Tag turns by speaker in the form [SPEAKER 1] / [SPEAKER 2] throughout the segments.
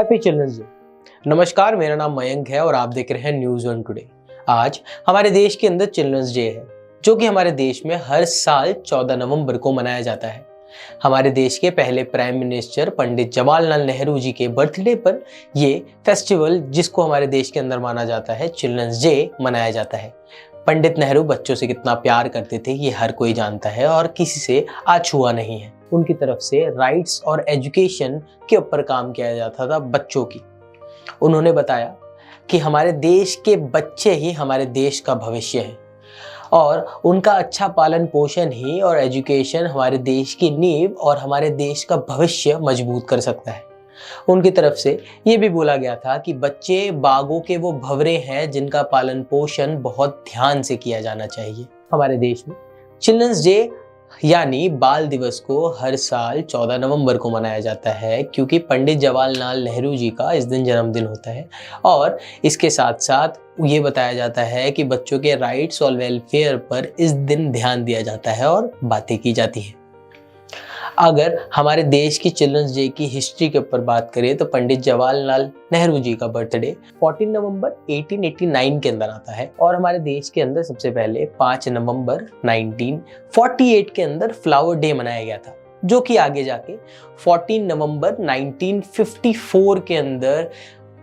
[SPEAKER 1] Happy children's day. नमस्कार, मेरा नाम मयंक है और आप देख रहे हैं न्यूज़ वन टुडे। आज हमारे देश के अंदर चिल्ड्रंस डे है, जो कि हमारे देश में हर साल 14 नवंबर को मनाया जाता है। हमारे देश के पहले प्राइम मिनिस्टर पंडित जवाहरलाल नेहरू जी के बर्थडे पर ये फेस्टिवल, जिसको हमारे देश के अंदर माना जाता है चिल्ड्रंस डे, मनाया जाता है। पंडित नेहरू बच्चों से कितना प्यार करते थे ये हर कोई जानता है और किसी से अछूता नहीं है। उनकी तरफ से राइट्स और एजुकेशन के ऊपर काम किया जाता था बच्चों की। उन्होंने बताया कि हमारे देश के बच्चे ही हमारे देश का भविष्य है और उनका अच्छा पालन पोषण ही और एजुकेशन हमारे देश की नींव और हमारे देश का भविष्य मजबूत कर सकता है। उनकी तरफ से ये भी बोला गया था कि बच्चे बागों के वो भंवरे हैं जिनका पालन पोषण बहुत ध्यान से किया जाना चाहिए। हमारे देश में चिल्ड्रंस डे यानी बाल दिवस को हर साल 14 नवंबर को मनाया जाता है, क्योंकि पंडित जवाहरलाल नेहरू जी का इस दिन जन्मदिन होता है। और इसके साथ साथ ये बताया जाता है कि बच्चों के राइट्स और वेलफेयर पर इस दिन ध्यान दिया जाता है और बातें की जाती हैं। अगर हमारे देश की चिल्ड्रंस डे की हिस्ट्री के ऊपर बात करें तो पंडित जवाहरलाल नेहरू जी का बर्थडे 14 नवंबर 1889 के अंदर आता है और हमारे देश के अंदर सबसे पहले 5 नवंबर 1948 के अंदर फ्लावर डे मनाया गया था, जो कि आगे जाके 14 नवंबर 1954 के अंदर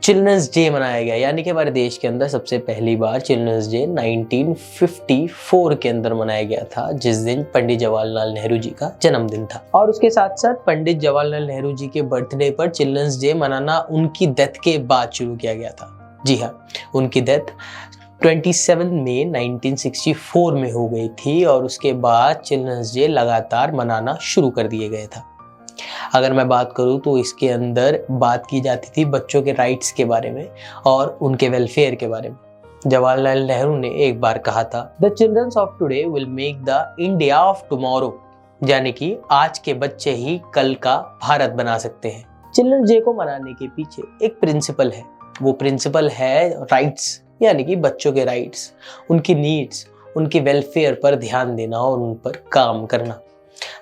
[SPEAKER 1] चिल्ड्रंस डे मनाया गया। यानी कि हमारे देश के अंदर सबसे पहली बार चिल्ड्रंस डे 1954 के अंदर मनाया गया था, जिस दिन पंडित जवाहरलाल नेहरू जी का जन्मदिन था। और उसके साथ साथ पंडित जवाहरलाल नेहरू जी के बर्थडे पर चिल्ड्रंस डे मनाना उनकी डेथ के बाद शुरू किया गया था। जी हाँ, उनकी डेथ 27 मई 1964 में हो गई थी और उसके बाद चिल्ड्रंस डे लगातार मनाना शुरू कर दिए गए था। अगर मैं बात करूं तो इसके अंदर बात की जाती थी बच्चों के राइट्स के बारे में और उनके वेलफेयर के बारे में। जवाहरलाल नेहरू ने एक बार कहा था, the childrens of today will make the India of tomorrow, यानी कि आज के बच्चे ही कल का भारत बना सकते हैं। चिल्ड्रंस डे को मनाने के पीछे एक प्रिंसिपल है, वो प्रिंसिपल है राइट्स, यानी कि बच्चों के राइट्स, उनकी नीड्स, उनकी वेलफेयर पर ध्यान देना और उन पर काम करना।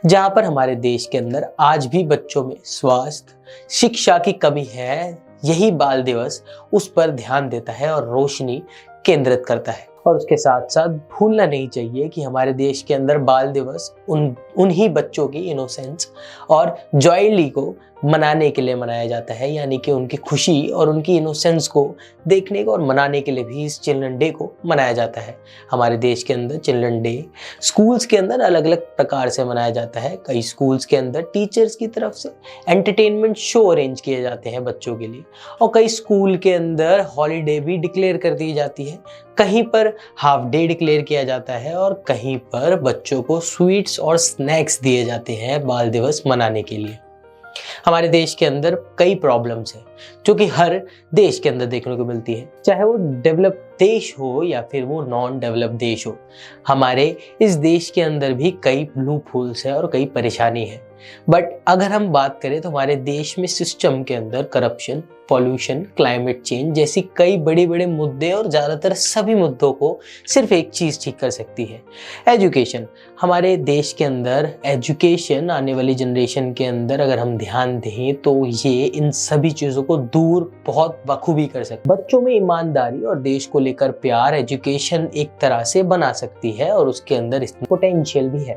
[SPEAKER 1] जहां पर हमारे देश के अंदर आज भी बच्चों में स्वास्थ्य, शिक्षा की कमी है, यही बाल दिवस उस पर ध्यान देता है और रोशनी केंद्रित करता है। और उसके साथ साथ भूलना नहीं चाहिए कि हमारे देश के अंदर बाल दिवस उन्हीं बच्चों की इनोसेंस और जॉयली को मनाने के लिए मनाया जाता है, यानी कि उनकी खुशी और उनकी इनोसेंस को देखने को और मनाने के लिए भी इस चिल्ड्रन डे को मनाया जाता है। हमारे देश के अंदर चिल्ड्रन डे स्कूल्स के अंदर अलग अलग प्रकार से मनाया जाता है। कई स्कूल्स के अंदर टीचर्स की तरफ से एंटरटेनमेंट शो अरेंज किए जाते हैं बच्चों के लिए, और कई स्कूल के अंदर हॉलीडे भी डिक्लेयर कर दी जाती है। कहीं पर हाफ डे डिक्लेयर किया जाता है और कहीं पर बच्चों को स्वीट्स और स्नैक्स दिए जाते हैं बाल दिवस मनाने के लिए। हमारे देश के अंदर कई प्रॉब्लम्स हैं जो कि हर देश के अंदर देखने को मिलती है, चाहे वो डेवलप देश हो या फिर वो नॉन डेवलप देश हो। हमारे इस देश के अंदर भी कई लूप होल्स है और कई परेशानी है। बट अगर हम बात करें तो हमारे देश में सिस्टम के अंदर करप्शन, पॉल्यूशन, क्लाइमेट चेंज जैसी कई बड़े बड़े मुद्दे और ज़्यादातर सभी मुद्दों को सिर्फ एक चीज़ ठीक कर सकती है, एजुकेशन। हमारे देश के अंदर एजुकेशन आने वाली जनरेशन के अंदर अगर हम ध्यान दें तो ये इन सभी चीज़ों को दूर बहुत बखूबी कर सकती है। बच्चों में ईमानदारी और देश को लेकर प्यार एजुकेशन एक तरह से बना सकती है और उसके अंदर इसमें पोटेंशियल भी है।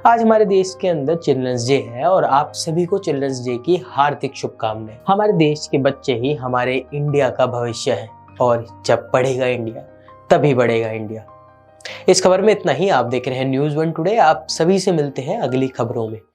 [SPEAKER 1] आज हमारे देश के अंदर चिल्ड्रंस डे है और आप सभी को चिल्ड्रंस डे की हार्दिक शुभकामनाएं। हमारे देश के बच्चे ही हमारे इंडिया का भविष्य है और जब बढ़ेगा इंडिया तभी बढ़ेगा इंडिया। इस खबर में इतना ही। आप देख रहे हैं न्यूज़ वन टुडे। आप सभी से मिलते हैं अगली खबरों में।